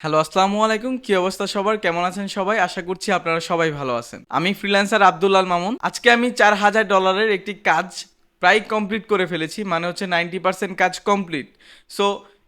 Hello, আসসালামু আলাইকুম। কি অবস্থা সবার? কেমন আছেন সবাই? আশা করছি আপনারা সবাই ভালো আছেন। আমি ফ্রিল্যান্সার আব্দুল্লাহ মামুন। আজকে আমি $4000 একটি কাজ প্রায় কমপ্লিট করে ফেলেছি। মানে হচ্ছে 90% কাজ কমপ্লিট। সো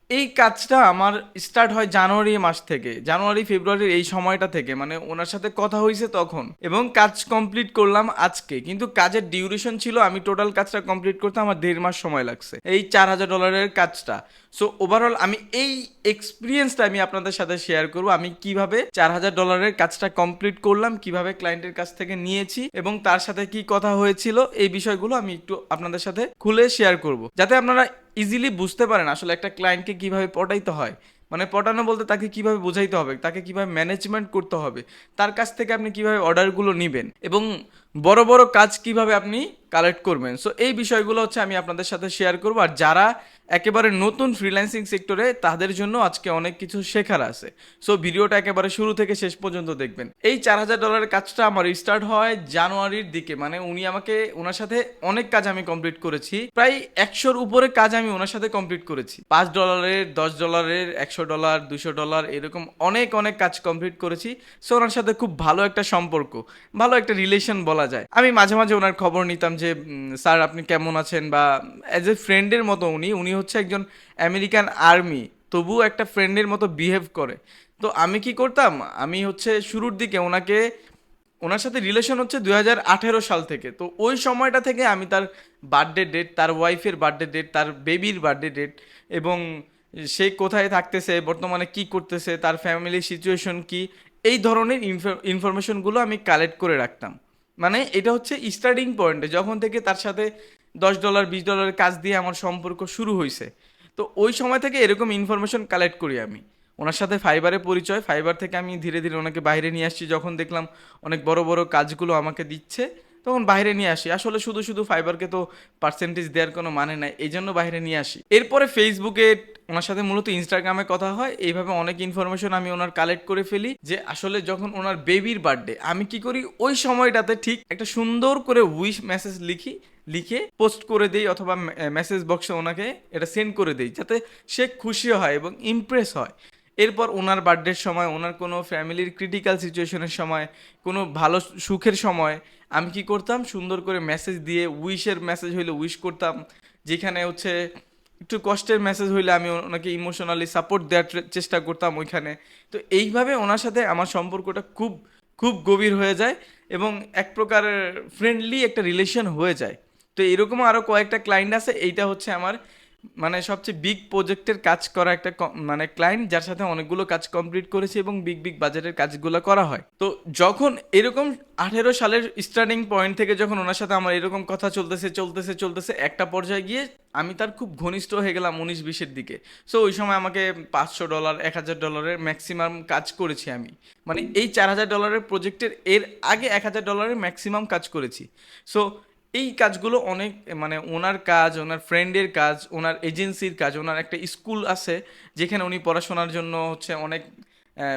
এই কাজটা আমার স্টার্ট হয় জানুয়ারি মাস থেকে, জানুয়ারি ফেব্রুয়ারির এই সময়টা থেকে। মানে ওনার সাথে কথা হয়েছে তখন, এবং কাজ কমপ্লিট করলাম আজকে। কিন্তু কাজের ডিউরেশন ছিল, আমি টোটাল কাজটা কমপ্লিট করতে আমার 1.5 মাস সময় লাগছে এই $4000 কাজটা। সো ওভারঅল আমি এই এক্সপিরিয়েন্সটা আমি আপনাদের সাথে শেয়ার করব। আমি কিভাবে $4000 কাজটা কমপ্লিট করলাম, কিভাবে ক্লায়েন্টের কাছ থেকে নিয়েছি, এবং তার সাথে কি কথা হয়েছিল, এই বিষয়গুলো আমি একটু আপনাদের সাথে খুলে শেয়ার করব, যাতে আপনারা ইজিলি বুঝতে পারেন আসলে একটা ক্লায়েন্টকে কিভাবে পটাইতে হয়। মানে পটানো বলতে তাকে কিভাবে বোঝাইতে হবে, তাকে কিভাবে ম্যানেজমেন্ট করতে হবে, তার কাছ থেকে আপনি কিভাবে অর্ডারগুলো নেবেন, এবং বড় বড় কাজ কিভাবে আপনি কালেক্ট করবেন। সো এই বিষয়গুলো হচ্ছে আমি আপনাদের সাথে শেয়ার করবো। আর যারা একেবারে নতুন ফ্রিল্যান্সিং সেক্টরে, তাদের জন্য আজকে অনেক কিছু শেখার আছে। সো ভিডিওটা একেবারে শুরু থেকে শেষ পর্যন্ত দেখবেন। এই $4000 কাজটা আমার স্টার্ট হয় জানুয়ারির দিকে। মানে উনি আমাকে, ওনার সাথে অনেক কাজ আমি কমপ্লিট করেছি, প্রায় 100-র উপরে কাজ আমি ওনার সাথে কমপ্লিট করেছি। $5, $10, $100, $200, এরকম অনেক অনেক কাজ কমপ্লিট করেছি। সো ওনার সাথে খুব ভালো একটা সম্পর্ক, ভালো একটা রিলেশন বলা যায়। আমি মাঝে মাঝে ওনার খবর নিতাম যে স্যার আপনি কেমন আছেন, বা অ্যাজ এ ফ্রেন্ডের মতো। উনি উনি হচ্ছে একজন আমেরিকান আর্মি, তবুও একটা ফ্রেন্ডের মতো বিহেভ করে। তো আমি কি করতাম, আমি হচ্ছে শুরুর দিকে ওনাকে, ওনার সাথে রিলেশন হচ্ছে 2018 সাল থেকে। তো ওই সময়টা থেকে আমি তার বার্থডে ডেট, তার ওয়াইফের বার্থডে ডেট, তার বেবির বার্থডে ডেট, এবং সে কোথায় থাকতেছে, বর্তমানে কি করতেছে, তার ফ্যামিলি সিচুয়েশন কি, এই ধরনের ইনফরমেশনগুলো আমি কালেক্ট করে রাখতাম। মানে এটা হচ্ছে স্টার্টিং পয়েন্টে, যখন থেকে তার সাথে $10 $20 কাজ দিয়ে আমার সম্পর্ক শুরু হয়েছে। তো ওই সময় থেকে এরকম ইনফরমেশন কালেক্ট করি আমি। ওনার সাথে ফাইবারে পরিচয়, ফাইবার থেকে আমি ধীরে ধীরে ওনাকে বাইরে নিয়ে আসছি। যখন দেখলাম অনেক বড় বড় কাজগুলো আমাকে দিচ্ছে, তখন বাইরে নিয়ে আসি। আসলে শুধু শুধু ফাইবারকে তো পার্সেন্টেজ দেওয়ার কোনো মানে নাই, এই জন্য বাইরে নিয়ে আসি। এরপরে ফেসবুকে ওনার সাথে, মূলত ইনস্টাগ্রামে কথা হয়। এইভাবে অনেক ইনফরমেশন আমি ওনার কালেক্ট করে ফেলি, যে আসলে যখন ওনার বেবির বার্থডে, আমি কি করি ওই সময়টাতে ঠিক একটা সুন্দর করে উইশ মেসেজ লিখে পোস্ট করে দেই, অথবা মেসেজ বক্সে ওনাকে এটা সেন্ড করে দেই, যাতে সে খুশি হয় এবং ইমপ্রেস হয়। এরপর ওনার বার্থডের সময়, ওনার কোনো ফ্যামিলির ক্রিটিক্যাল সিচুয়েশনের সময়, কোনো ভালো সুখের সময়, আমি কি করতাম, সুন্দর করে মেসেজ দিয়ে, উইশের মেসেজ হইলে উইশ করতাম। যেখানে হচ্ছে একটু কষ্টের মেসেজ হইলে আমি ওনাকে ইমোশনালি সাপোর্ট দেওয়ার চেষ্টা করতাম ওইখানে। তো এইভাবে ওনার সাথে আমার সম্পর্কটা খুব খুব গভীর হয়ে যায়, এবং এক প্রকার ফ্রেন্ডলি একটা রিলেশন হয়ে যায়। তো এরকমও আরও কয়েকটা ক্লায়েন্ট আছে। এইটা হচ্ছে আমার মানে সবচেয়ে বিগ প্রজেক্টের কাজ করা একটা মানে ক্লায়েন্ট, যার সাথে অনেকগুলো কাজ কমপ্লিট করেছে, এবং বিগ বিগ বাজেটের কাজগুলো করা হয়। তো যখন এরকম 18 সালের স্টার্টিং পয়েন্ট থেকে যখন ওনার সাথে আমার এরকম কথা চলতেছে চলতেছে চলতেছে, একটা পর্যায়ে গিয়ে আমি তার খুব ঘনিষ্ঠ হয়ে গেলাম 19-20-এর দিকে। সো ওই সময় আমাকে $500, $1000 ম্যাক্সিমাম কাজ করেছি আমি। মানে এই $4000 প্রজেক্টের এর আগে $1000 ম্যাক্সিমাম কাজ করেছি। সো এই কাজগুলো অনেক, মানে ওনার কাজ, ওনার ফ্রেন্ডের কাজ, ওনার এজেন্সির কাজ, ওনার একটা স্কুল আছে যেখানে উনি পড়াশোনার জন্য হচ্ছে অনেক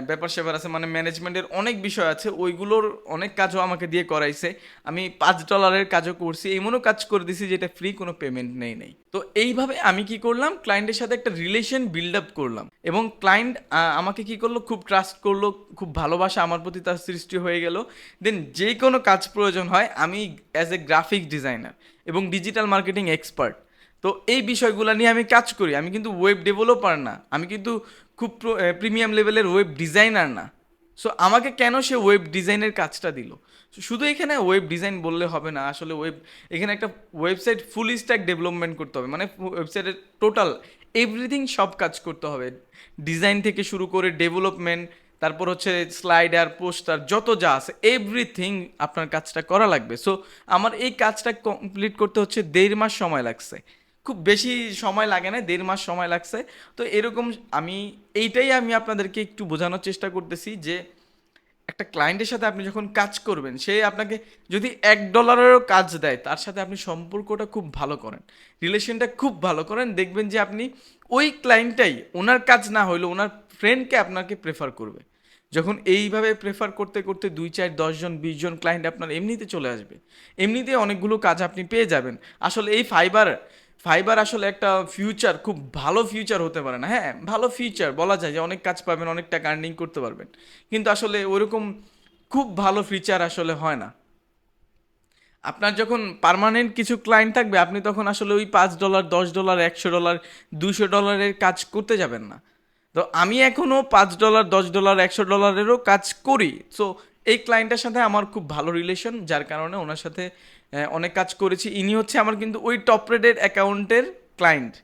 ব্যাপার স্যাপার আছে, মানে ম্যানেজমেন্টের অনেক বিষয় আছে, ওইগুলোর অনেক কাজও আমাকে দিয়ে করাইছে। আমি $5 কাজও করছি, এমনও কাজ করে দিছি যেটা ফ্রি, কোনো পেমেন্ট নেই। তো এইভাবে আমি কি করলাম, ক্লায়েন্টের সাথে একটা রিলেশন বিল্ড আপ করলাম, এবং ক্লায়েন্ট আমাকে কি করলো, খুব ট্রাস্ট করলো, খুব ভালোবাসা আমার প্রতি তার সৃষ্টি হয়ে গেল। দেন যে কোনো কাজ প্রয়োজন হয়, আমি অ্যাজ এ গ্রাফিক ডিজাইনার এবং ডিজিটাল মার্কেটিং এক্সপার্ট, তো এই বিষয়গুলো নিয়ে আমি কাজ করি। আমি কিন্তু ওয়েব ডেভেলপার না, আমি কিন্তু খুব প্রিমিয়াম লেভেলের ওয়েব ডিজাইনার না। সো আমাকে কেন সে ওয়েব ডিজাইনের কাজটা দিল? শুধু এখানে ওয়েব ডিজাইন বললে হবে না, আসলে এখানে একটা ওয়েবসাইট ফুল স্ট্যাক ডেভেলপমেন্ট করতে হবে, মানে ওয়েবসাইটের টোটাল এভরিথিং সব কাজ করতে হবে, ডিজাইন থেকে শুরু করে ডেভেলপমেন্ট, তারপর হচ্ছে স্লাইডার, পোস্টার, যত যা আছে এভরিথিং আপনার কাজটা করা লাগবে। সো আমার এই কাজটা কমপ্লিট করতে হচ্ছে 1.5 মাস সময় লাগছে। খুব বেশি সময় লাগে না, 1.5 মাস সময় লাগছে। তো এরকম আমি, এইটাই আমি আপনাদেরকে একটু বোঝানোর চেষ্টা করতেছি, যে একটা ক্লায়েন্টের সাথে আপনি যখন কাজ করবেন, সে আপনাকে যদি $1 কাজ দেয়, তার সাথে আপনি সম্পর্কটা খুব ভালো করেন, রিলেশনটা খুব ভালো করেন, দেখবেন যে আপনি ওই ক্লায়েন্টটাই, ওনার কাজ না হইলেও ওনার ফ্রেন্ডকে আপনাকে প্রেফার করবে। যখন এইভাবে প্রেফার করতে করতে 2 4 10 জন 20 জন ক্লায়েন্ট আপনার এমনিতে চলে আসবে, এমনিতে অনেকগুলো কাজ আপনি পেয়ে যাবেন। আসলে এই ফাইবার আসলে একটা ফিউচার, খুব ভালো ফিউচার হতে পারে না, হ্যাঁ ভালো ফিউচার বলা যায় যে অনেক কাজ পাবেন, অনেক টাকা আর্নিং করতে পারবেন, কিন্তু আসলে ওইরকম খুব ভালো ফিউচার আসলে হয় না। আপনার যখন পার্মানেন্ট কিছু ক্লায়েন্ট থাকবে আপনি তখন আসলে ওই $5, $10, $100, $200 কাজ করতে যাবেন না। তো আমি এখনও $5, $10, $100-এরও কাজ করি। সো এই ক্লায়েন্টের সাথে আমার খুব ভালো রিলেশন, যার কারণে ওনার সাথে অনেক কাজ করেছি। ইনি হচ্ছে আমার কিন্তু ওই টপ রেটেড অ্যাকাউন্টের ক্লায়েন্ট,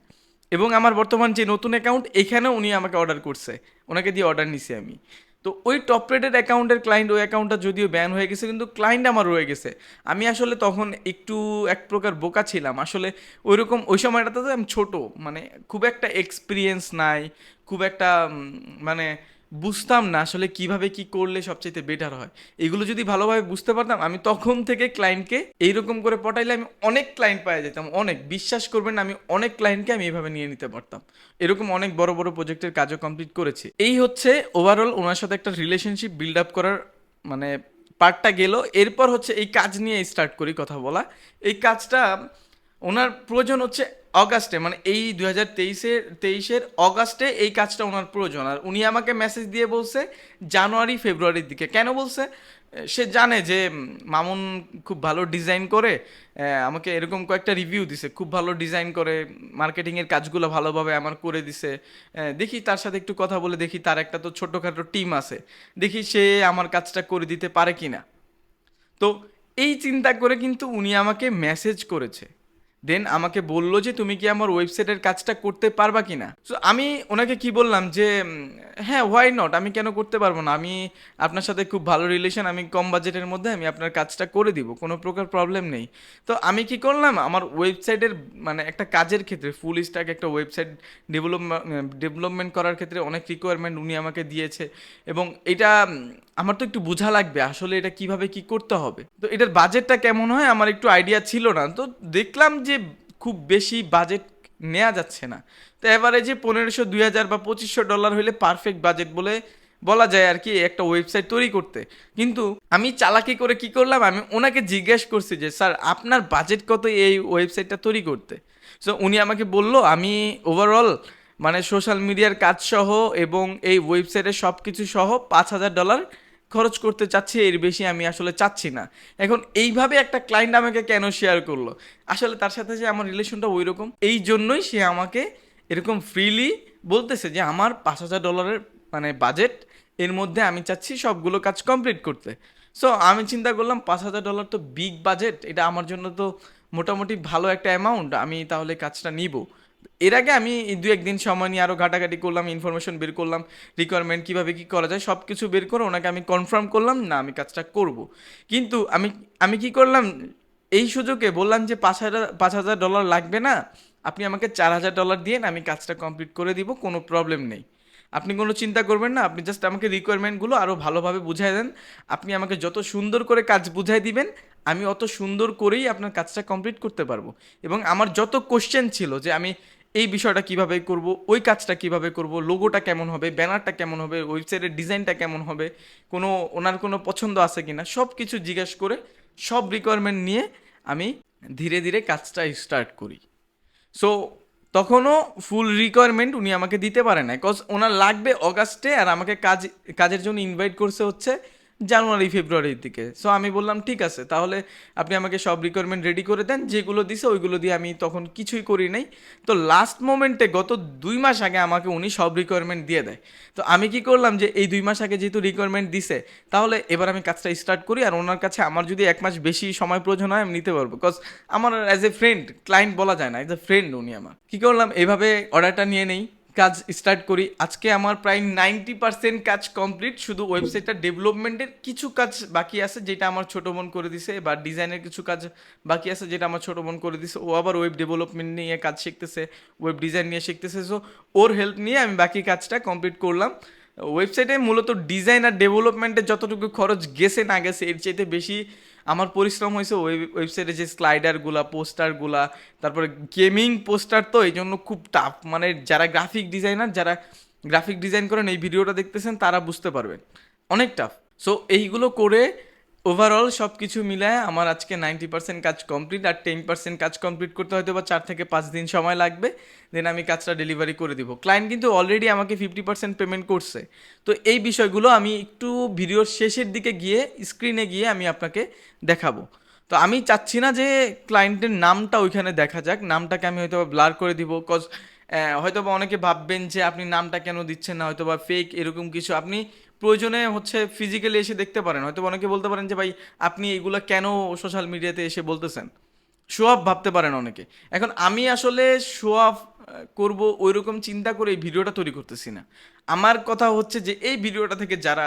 এবং আমার বর্তমান যে নতুন অ্যাকাউন্ট এখানেও উনি আমাকে অর্ডার করছে, ওনাকে দিয়ে অর্ডার নিছি আমি। তো ওই টপ রেটেড অ্যাকাউন্টের ক্লায়েন্ট, ওই অ্যাকাউন্টটা যদিও ব্যান হয়ে গেছে কিন্তু ক্লায়েন্ট আমার রয়ে গেছে। আমি আসলে তখন একটু এক প্রকার বোকা ছিলাম আসলে, ওইরকম ওই সময়টাতে তো আমি ছোট, মানে খুব একটা এক্সপিরিয়েন্স নাই, খুব একটা মানে বুঝতাম না আসলে কিভাবে কি করলে সবচেয়ে বেটার হয়। এগুলো যদি ভালোভাবে বুঝতে পারতাম আমি তখন থেকে ক্লায়েন্টকে এইরকম করে পটাইলে আমি অনেক ক্লায়েন্ট পাওয়া যেতাম, অনেক, বিশ্বাস করবেন না, আমি অনেক ক্লায়েন্টকে আমি এইভাবে নিয়ে নিতে পারতাম। এরকম অনেক বড় বড় প্রজেক্টের কাজও কমপ্লিট করেছি। এই হচ্ছে ওভারঅল ওনার সাথে একটা রিলেশনশিপ বিল্ড আপ করার মানে পার্টটা গেল। এরপর হচ্ছে এই কাজ নিয়ে স্টার্ট করি কথা বলা। এই কাজটা ওনার প্রয়োজন হচ্ছে অগাস্টে, মানে এই 2023-এর অগাস্টে এই কাজটা ওনার প্রয়োজন, আর উনি আমাকে মেসেজ দিয়ে বলছে জানুয়ারি ফেব্রুয়ারির দিকে। কেন বলছে? সে জানে যে মামুন খুব ভালো ডিজাইন করে, আমাকে এরকম কয়েকটা রিভিউ দিছে, খুব ভালো ডিজাইন করে, মার্কেটিংয়ের কাজগুলো ভালোভাবে আমার করে দিছে। দেখি তার সাথে একটু কথা বলে দেখি, তার একটা তো ছোটোখাটো টিম আছে, দেখি সে আমার কাজটা করে দিতে পারে কি না। তো এই চিন্তা করে কিন্তু উনি আমাকে মেসেজ করেছে, দেন আমাকে বললো যে তুমি কি আমার ওয়েবসাইটের কাজটা করতে পারবা কি না। সো আমি ওনাকে কি বললাম যে হ্যাঁ হোয়াই নট, আমি কেন করতে পারবো না, আমি আপনার সাথে খুব ভালো রিলেশন, আমি কম বাজেটের মধ্যে আমি আপনার কাজটা করে দিব, কোনো প্রকার প্রবলেম নেই। তো আমি কি করলাম, আমার ওয়েবসাইটের মানে একটা কাজের ক্ষেত্রে ফুল স্ট্যাক একটা ওয়েবসাইট ডেভেলপমেন্ট করার ক্ষেত্রে অনেক রিকোয়ারমেন্ট উনি আমাকে দিয়েছে, এবং এটা আমার তো একটু বোঝা লাগবে আসলে এটা কিভাবে কি করতে হবে। তো এটার বাজেটটা কেমন হয় আমার একটু আইডিয়া ছিল না, তো দেখলাম যে খুব বেশি বাজেট নেওয়া যাচ্ছে না। তো এবারে যে 1500, 2000 বা $2500 হলে পারফেক্ট বাজেট বলে বলা যায় আর কি একটা ওয়েবসাইট তৈরি করতে। কিন্তু আমি চালাকি করে কি করলাম, আমি ওনাকে জিজ্ঞেস করছি যে স্যার আপনার বাজেট কত এই ওয়েবসাইটটা তৈরি করতে। সো উনি আমাকে বলল আমি ওভারঅল মানে সোশ্যাল মিডিয়ার কাজ সহ এবং এই ওয়েবসাইটের সব কিছু সহ $5000 খরচ করতে চাচ্ছি, এর বেশি আমি আসলে চাচ্ছি না। এখন এইভাবে একটা ক্লায়েন্ট আমাকে কেন শেয়ার করলো, আসলে তার সাথে যে আমার রিলেশনটা ওই রকম, এই জন্যই সে আমাকে এরকম ফ্রিলি বলতেছে যে আমার $5000 মানে বাজেট, এর মধ্যে আমি চাচ্ছি সবগুলো কাজ কমপ্লিট করতে। সো আমি চিন্তা করলাম $5000 তো বিগ বাজেট, এটা আমার জন্য তো মোটামুটি ভালো একটা অ্যামাউন্ট, আমি তাহলে কাজটা নিব। এর আগে আমি এই 2-1 দিন সময় নিয়ে আরও ঘাটাঘাটি করলাম, ইনফরমেশন বের করলাম, রিকোয়ারমেন্ট কীভাবে কী করা যায় সব কিছু বের করে ওনাকে আমি কনফার্ম করলাম না আমি কাজটা করব। কিন্তু আমি আমি কি করলাম, এই সুযোগে বললাম যে $5000 লাগবে না, আপনি আমাকে $4000 দিয়ে আমি কাজটা কমপ্লিট করে দিব, কোনো প্রবলেম নেই, আপনি কোনো চিন্তা করবেন না, আপনি জাস্ট আমাকে রিকোয়ারমেন্টগুলো আরও ভালোভাবে বুঝাই দেন, আপনি আমাকে যত সুন্দর করে কাজ বুঝাই দিবেন আমি অত সুন্দর করেই আপনার কাজটা কমপ্লিট করতে পারবো। এবং আমার যত কোশ্চেন ছিল যে আমি এই বিষয়টা কিভাবে করব, ওই কাজটা কিভাবে করব, লোগোটা কেমন হবে, ব্যানারটা কেমন হবে, ওয়েবসাইটের ডিজাইনটা কেমন হবে, কোনো ওনার কোনো পছন্দ আছে কিনা, সব কিছু জিজ্ঞাসা করে সব রিকোয়ারমেন্ট নিয়ে আমি ধীরে ধীরে কাজটা স্টার্ট করি। সো তখনও ফুল রিকোয়ারমেন্ট উনি আমাকে দিতে পারে না, বিকজ ওনার লাগবে অগাস্টে, আর আমাকে কাজের জন্য ইনভাইট করছে হচ্ছে জানুয়ারি ফেব্রুয়ারির দিকে। সো আমি বললাম ঠিক আছে, তাহলে আপনি আমাকে সব রিকোয়ারমেন্ট রেডি করে দেন, যেগুলো দিছে ওইগুলো দিয়ে আমি তখন কিছুই করি নাই। তো লাস্ট মোমেন্টে গত 2 মাস আগে আমাকে উনি সব রিকোয়ারমেন্ট দিয়ে দেয়। তো আমি কি করলাম যে এই 2 মাস আগে যেহেতু রিকোয়ারমেন্ট দিছে, তাহলে এবার আমি কাজটা স্টার্ট করি, আর ওনার কাছে আমার যদি 1 মাস বেশি সময় প্রয়োজন হয় আমি নিতে পারবো, বিকজ আমার অ্যাজ এ ফ্রেন্ড, ক্লায়েন্ট বলা যায় না, অ্যাজ এ ফ্রেন্ড উনি আমার। কী করলাম, এভাবে অর্ডারটা নিয়ে নেই, কাজ স্টার্ট করি। আজকে আমার প্রায় 90% কাজ কমপ্লিট, শুধু ওয়েবসাইটটা ডেভেলপমেন্টের কিছু কাজ বাকি আছে যেটা আমার ছোটো বোন করে দিছে, বা ডিজাইনের কিছু কাজ বাকি আছে যেটা আমার ছোটো বোন করে দিছে, ও আবার ওয়েব ডেভেলপমেন্ট নিয়ে কাজ শিখতেছে, ওয়েব ডিজাইন নিয়ে শিখতেছে। সো ওর হেল্প নিয়ে আমি বাকি কাজটা কমপ্লিট করলাম। ওয়েবসাইটে মূলত ডিজাইন আর ডেভেলপমেন্টে যতটুকু খরচ গেছে না গেছে এর চাইতে বেশি আমার পরিশ্রম হয়েছে ওয়েবসাইটে যে স্লাইডারগুলা, পোস্টারগুলা, তারপরে গেমিং পোস্টার, তো এই জন্য খুব টাফ, মানে যারা গ্রাফিক ডিজাইনার, যারা গ্রাফিক ডিজাইন করেন এই ভিডিওটা দেখতেছেন তারা বুঝতে পারবেন, অনেক টাফ। সো এইগুলো করে ওভারঅল সব কিছু মিলায় আমার আজকে 90% কাজ কমপ্লিট, আর 10% কাজ কমপ্লিট করতে হয়তো বা 4 থেকে 5 দিন সময় লাগবে, দেন আমি কাজটা ডেলিভারি করে দিব। ক্লায়েন্ট কিন্তু অলরেডি আমাকে 50% পেমেন্ট করছে। তো এই বিষয়গুলো আমি একটু ভিডিওর শেষের দিকে গিয়ে স্ক্রিনে গিয়ে আমি আপনাকে দেখাবো। তো আমি চাচ্ছি না যে ক্লায়েন্টের নামটা ওইখানে দেখা যাক, নামটাকে আমি হয়তো ব্লার করে দিব, কজ হয়তো বা অনেকে ভাববেন যে আপনি নামটা কেন দিচ্ছেন না, হয়তো বা ফেক এরকম কিছু। আপনি প্রয়োজনে হচ্ছে ফিজিক্যালি এসে দেখতে পারেন, হয়তো অনেকে বলতে পারেন যে ভাই আপনি এগুলা কেন সোশ্যাল মিডিয়াতে এসে বলতেছেন, শো অফ ভাবতে পারেন অনেকে। এখন আমি আসলে শো অফ করবো ওইরকম চিন্তা করে এই ভিডিওটা তৈরি করতেছি না। আমার কথা হচ্ছে যে এই ভিডিওটা থেকে যারা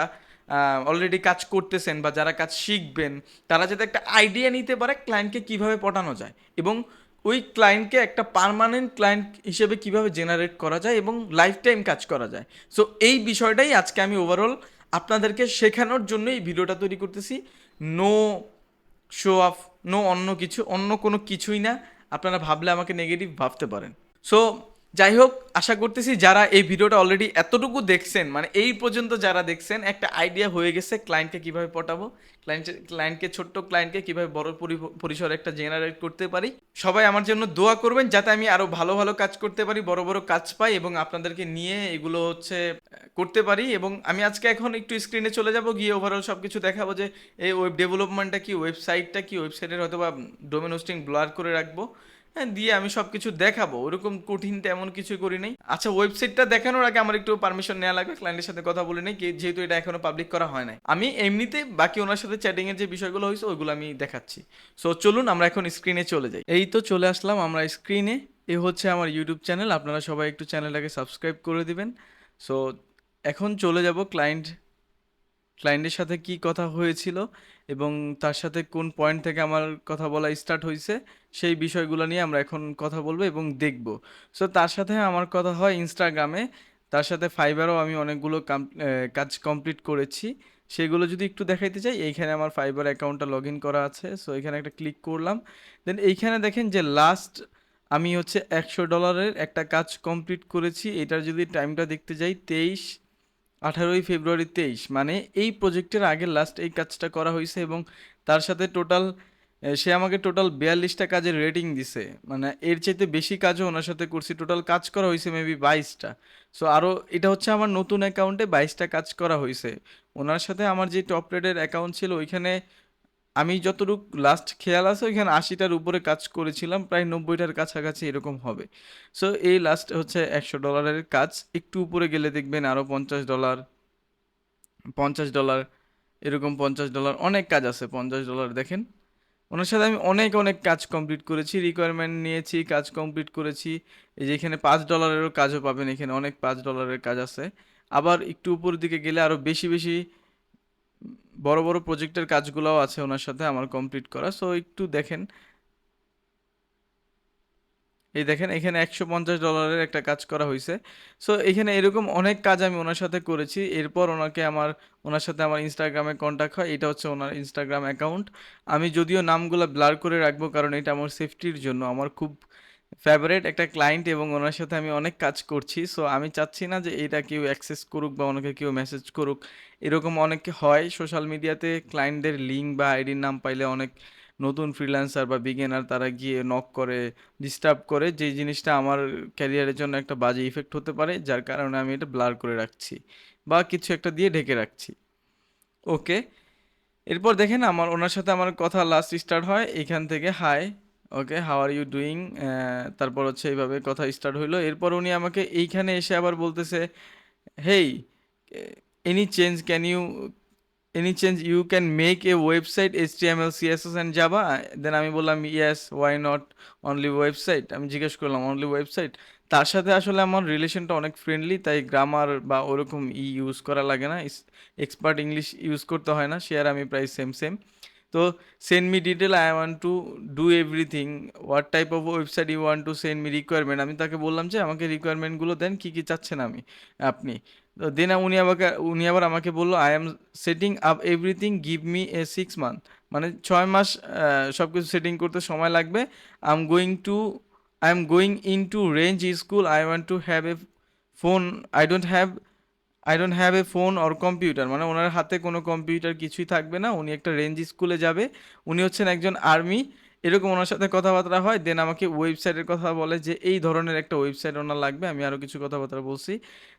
অলরেডি কাজ করতেছেন বা যারা কাজ শিখবেন, তারা যাতে একটা আইডিয়া নিতে পারে ক্লায়েন্টকে কিভাবে পটানো যায়, এবং ওই ক্লায়েন্টকে একটা পার্মানেন্ট ক্লায়েন্ট হিসেবে কিভাবে জেনারেট করা যায় এবং লাইফ টাইম কাজ করা যায়। সো এই বিষয়টাই আজকে আমি ওভারঅল আপনাদেরকে শেখানোর জন্য এই ভিডিওটা তৈরি করতেছি। নো শো অফ, নো অন্য কিছু, অন্য কোনো কিছুই না। আপনারা ভাবলে আমাকে নেগেটিভ ভাবতে পারেন। সো যাই হোক, আশা করতেছি যারা এই ভিডিওটা অলরেডি এতটুকু দেখছেন, মানে এই পর্যন্ত যারা দেখছেন, একটা আইডিয়া হয়ে গেছে ক্লায়েন্টকে কিভাবে পটাবো, ক্লায়েন্টকে ছোট্ট ক্লায়েন্টকে কিভাবে বড় পরিসরে একটা জেনারেট করতে পারি। সবাই আমার জন্য দোয়া করবেন যাতে আমি আরো ভালো ভালো কাজ করতে পারি, বড় বড় কাজ পাই এবং আপনাদেরকে নিয়ে এগুলো হচ্ছে করতে পারি। এবং আমি আজকে এখন একটু স্ক্রিনে চলে যাব, গিয়ে ওভারঅল সব কিছু দেখাবো যে এই ওয়েব ডেভেলপমেন্টটা কি, ওয়েবসাইটটা কি, ওয়েবসাইটের হয়তো বা ডোমেন হোস্টিং ব্লার করে রাখবো। হ্যাঁ, দিয়ে আমি সব কিছু দেখাবো, ওরকম কঠিন তেমন কিছুই করি নাই। আচ্ছা, ওয়েবসাইটটা দেখানোর আগে আমার একটু পারমিশন নেওয়া লাগবে, ক্লায়েন্টের সাথে কথা বলে নেই, যেহেতু এটা এখনো পাবলিক করা হয় নাই। আমি এমনিতে বাকি ওনার সাথে চ্যাটিং এর যে বিষয়গুলো হয়েছে ওইগুলো আমি দেখাচ্ছি। সো চলুন আমরা এখন স্ক্রিনে চলে যাই। এই তো চলে আসলাম আমরা স্ক্রিনে। এই হচ্ছে আমার ইউটিউব চ্যানেল, আপনারা সবাই একটু চ্যানেলটাকে সাবস্ক্রাইব করে দিবেন। সো এখন চলে যাব ক্লায়েন্টের সাথে কি কথা হয়েছিল এবং তার সাথে কোন পয়েন্ট থেকে আমার কথা বলা স্টার্ট হয়েছে, সেই বিষয়গুলো নিয়ে আমরা এখন কথা বলবো এবং দেখব। সো তার সাথে আমার কথা হয় ইনস্টাগ্রামে, তার সাথে ফাইবারও আমি অনেকগুলো কাজ কমপ্লিট করেছি। সেগুলো যদি একটু দেখাইতে চাই, এইখানে আমার ফাইবার অ্যাকাউন্টটা লগ ইন করা আছে। সো এখানে একটা ক্লিক করলাম, দেন এইখানে দেখেন যে লাস্ট আমি হচ্ছে $100 একটা কাজ কমপ্লিট করেছি। এটার যদি টাইমটা দেখতে যাই 18ই ফেব্রুয়ারি 23, মানে এই প্রজেক্টের আগে লাস্ট এই কাজটা করা হয়েছে। এবং তার সাথে টোটাল সে আমাকে টোটাল 42টা কাজের রেটিং দিছে, মানে এর চাইতে বেশি কাজও ওনার সাথে করছি। টোটাল কাজ করা হয়েছে মেবি 22টা। সো আরও এটা হচ্ছে আমার নতুন অ্যাকাউন্টে 22টা কাজ করা হয়েছে। ওনার সাথে আমার যে টপ রেটের অ্যাকাউন্ট ছিল ওইখানে আমি যতটুকু লাস্ট খেয়াল আছে ওইখানে 80টার উপরে কাজ করেছিলাম, প্রায় 90টার কাছাকাছি এরকম হবে। সো এই লাস্ট হচ্ছে $100 কাজ। একটু উপরে গেলে দেখবেন আরও $50, $50 এরকম $50 অনেক কাজ আছে। $50 দেখেন, ওনার সাথে আমি অনেক অনেক কাজ কমপ্লিট করেছি, রিকোয়ারমেন্ট নিয়েছি, কাজ কমপ্লিট করেছি। এই যে এখানে $5 কাজও পাবেন, এখানে অনেক $5 কাজ আছে। আবার একটু উপর দিকে গেলে আরও বেশি বেশি বড় বড় প্রজেক্টের কাজগুলোও আছে ওনার সাথে আমার কমপ্লিট করা। সো একটু দেখেন, এই দেখেন এখানে $150 একটা কাজ করা হয়েছে। সো এখানে এরকম অনেক কাজ আমি ওনার সাথে করেছি। এরপর ওনার সাথে আমার ইনস্টাগ্রামে কন্ট্যাক্ট হয়, এটা হচ্ছে ওনার ইনস্টাগ্রাম অ্যাকাউন্ট। আমি যদিও নামগুলো ব্লার করে রাখবো কারণ এটা আমার সেফটির জন্য, আমার খুব ফেভারিট একটা ক্লায়েন্ট এবং ওনার সাথে আমি অনেক কাজ করছি। সো আমি চাচ্ছি না যে এটা কেউ অ্যাক্সেস করুক বা অনেকে কেউ মেসেজ করুক। এরকম অনেকে হয় সোশ্যাল মিডিয়াতে, ক্লায়েন্টদের লিঙ্ক বা আইডির নাম পাইলে অনেক নতুন ফ্রিল্যান্সার বা বিগিনার তারা গিয়ে নক করে, ডিস্টার্ব করে, যেই জিনিসটা আমার ক্যারিয়ারের জন্য একটা বাজে ইফেক্ট হতে পারে, যার কারণে আমি এটা ব্লার করে রাখছি বা কিছু একটা দিয়ে ঢেকে রাখছি। ওকে, এরপর দেখেন আমার ওনার সাথে আমার কথা লাস্ট স্টার্ট হয় এইখান থেকে, hi, okay, how are you doing. তারপর হচ্ছে এইভাবে কথা স্টার্ট হইলো। এরপর উনি আমাকে এইখানে এসে আবার বলতেছে, hey, any change can you any change you can make a website HTML CSS and Java. Then আমি বললাম yes, why not, only website. আমি জিজ্ঞেস করলাম অনলি ওয়েবসাইট। তার সাথে আসলে আমার রিলেশনটা অনেক ফ্রেন্ডলি, তাই গ্রামার বা ওরকম ইউজ করা লাগে না, এক্সপার্ট ইংলিশ ইউজ করতে হয় না, শেয়ার আমি প্রায় সেম সেম। তো send me detail, I want to do everything, what type of website you want to send me, requirement. আমি তাকে বললাম যে আমাকে রিকোয়ারমেন্টগুলো দেন, কী কী চাচ্ছেন আপনি। তো দেন উনি আবার আমাকে বললো, I am setting up everything, give me a 6 month, মানে 6 মাস সব কিছু সেটিং করতে সময় লাগবে। I am going in to range school, I want to have a phone, I don't have I don't have a phone or computer, মানে ওনার হাতে কোনো কম্পিউটার কিছুই থাকবে না, উনি একটা রেঞ্জ স্কুলে যাবে, উনি হচ্ছেন একজন আর্মি, এরকম ওনার সাথে কথাবার্তা হয়। দেন আমাকে ওয়েবসাইটের কথা বলে যে এই ধরনের একটা ওয়েবসাইট ওনার লাগবে, আমি আরও কিছু কথাবার্তা বলছি।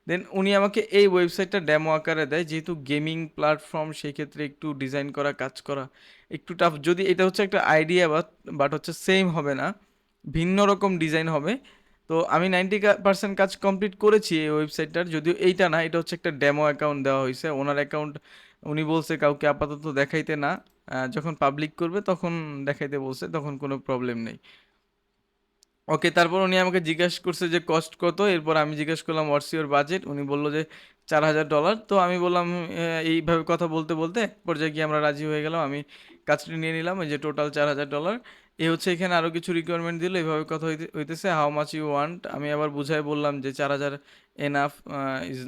দেন উনি আমাকে এই ওয়েবসাইটটা ডেমো আকারে দেয়, যেহেতু গেমিং প্ল্যাটফর্ম সেই ক্ষেত্রে একটু ডিজাইন করা কাজ করা একটু টাফ, যদি এটা হচ্ছে একটা আইডিয়া বাট হচ্ছে সেম হবে না, ভিন্ন রকম ডিজাইন হবে। তো আমি 90% কাজ কমপ্লিট করেছি এই ওয়েবসাইটটার, যদিও এইটা না, এটা হচ্ছে একটা ডেমো অ্যাকাউন্ট দেওয়া হয়েছে, ওনার অ্যাকাউন্ট উনি বলছে কাউকে আপাতত দেখাইতে না, যখন পাবলিক করবে তখন দেখাইতে বলছে, তখন কোনো প্রবলেম নেই। ওকে, তারপর উনি আমাকে জিজ্ঞাসা করছে যে কস্ট কত, এরপর আমি জিজ্ঞেস করলাম হোয়াটস ইউর বাজেট, উনি বললো যে $4000। তো আমি বললাম এইভাবে কথা বলতে বলতে এক পর্যায়ে গিয়ে আমরা রাজি হয়ে গেলাম, আমি কাজটি নিয়ে নিলাম, এই যে টোটাল $4000। এ হচ্ছে এখানে আরও কিছু রিকোয়ারমেন্ট দিল, এইভাবে কথা হইতেছে হাউ মাচ ইউ ওয়ান্ট, আমি আবার বুঝাই বললাম যে 4000 এনাফ ইজ,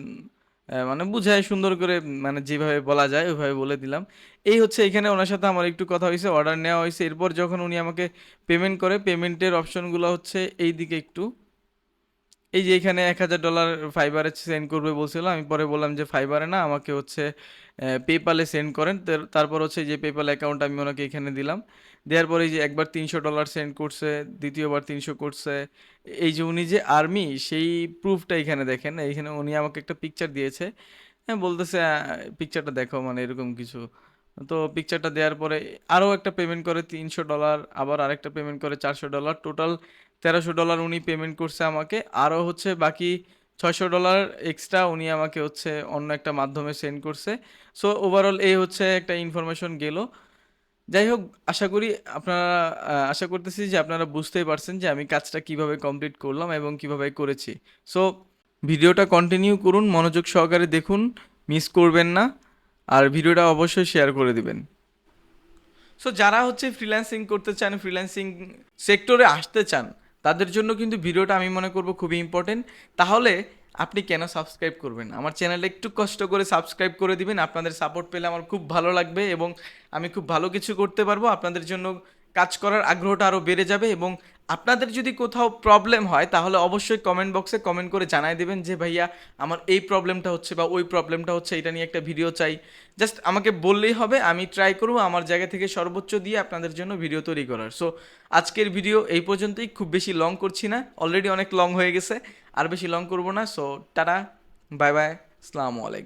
মানে বুঝায় সুন্দর করে, মানে যেভাবে বলা যায় ওইভাবে বলে দিলাম। এই হচ্ছে এখানে ওনার সাথে আমার একটু কথা হয়েছে, অর্ডার নেওয়া হয়েছে। এরপর যখন উনি আমাকে পেমেন্ট করে, পেমেন্টের অপশনগুলো হচ্ছে এই দিকে একটু, এই যে এখানে $1000 ফাইবারে সেন্ড করবে বলছিল, আমি পরে বললাম যে ফাইবারে না, আমাকে হচ্ছে পেপালে সেন্ড করেন। তারপর হচ্ছে যে পেপাল অ্যাকাউন্ট আমি ওনাকে এখানে দিলাম, দেওয়ার পরে এই যে একবার $300 সেন্ড করছে, দ্বিতীয়বার 300 করছে। এই যে উনি যে আর্মি সেই প্রুফটা এখানে দেখেন, এইখানে উনি আমাকে একটা পিকচার দিয়েছে, হ্যাঁ বলতেছে পিকচারটা দেখো, মানে এরকম কিছু। তো পিকচারটা দেওয়ার পরে আরও একটা পেমেন্ট করে $300, আবার আরেকটা পেমেন্ট করে $400, টোটাল $1300 উনি পেমেন্ট করছে আমাকে। আরও হচ্ছে বাকি $600 এক্সট্রা উনি আমাকে হচ্ছে অন্য একটা মাধ্যমে সেন্ড করছে। সো ওভারঅল এই হচ্ছে একটা ইনফরমেশন গেল। যাই হোক, আশা করি আপনারা আশা করতেছি যে আপনারা বুঝতেই পারছেন যে আমি কাজটা কিভাবে কমপ্লিট করলাম এবং কিভাবে করেছি। সো ভিডিওটা কন্টিনিউ করুন, মনোযোগ সহকারে দেখুন, মিস করবেন না, আর ভিডিওটা অবশ্যই শেয়ার করে দিবেন। সো যারা হচ্ছে ফ্রিল্যান্সিং করতে চান, ফ্রিল্যান্সিং সেক্টরে আসতে চান, তাদের জন্য কিন্তু ভিডিওটা আমি মনে করব খুবই ইম্পর্টেন্ট। তাহলে আপনি কেন সাবস্ক্রাইব করবেন, আমার চ্যানেলে একটু কষ্ট করে সাবস্ক্রাইব করে দিবেন, আপনাদের সাপোর্ট পেলে আমার খুব ভালো লাগবে এবং আমি খুব ভালো কিছু করতে পারবো, আপনাদের জন্য কাজ করার আগ্রহটা আরও বেড়ে যাবে। এবং আপনাদের যদি কোথাও প্রবলেম হয় তাহলে অবশ্যই কমেন্ট বক্সে কমেন্ট করে জানাই দেবেন যে ভাইয়া আমার এই প্রবলেমটা হচ্ছে বা ওই প্রবলেমটা হচ্ছে, এটা নিয়ে একটা ভিডিও চাই। জাস্ট আমাকে বললেই হবে, আমি ট্রাই করবো আমার জায়গা থেকে সর্বোচ্চ দিয়ে আপনাদের জন্য ভিডিও তৈরি করার। সো আজকের ভিডিও এই পর্যন্তই, খুব বেশি লং করছি না, অলরেডি অনেক লং হয়ে গেছে, আর বেশি লং করবো না। সো টাটা, বাই বাই, আসসালামু আলাইকুম।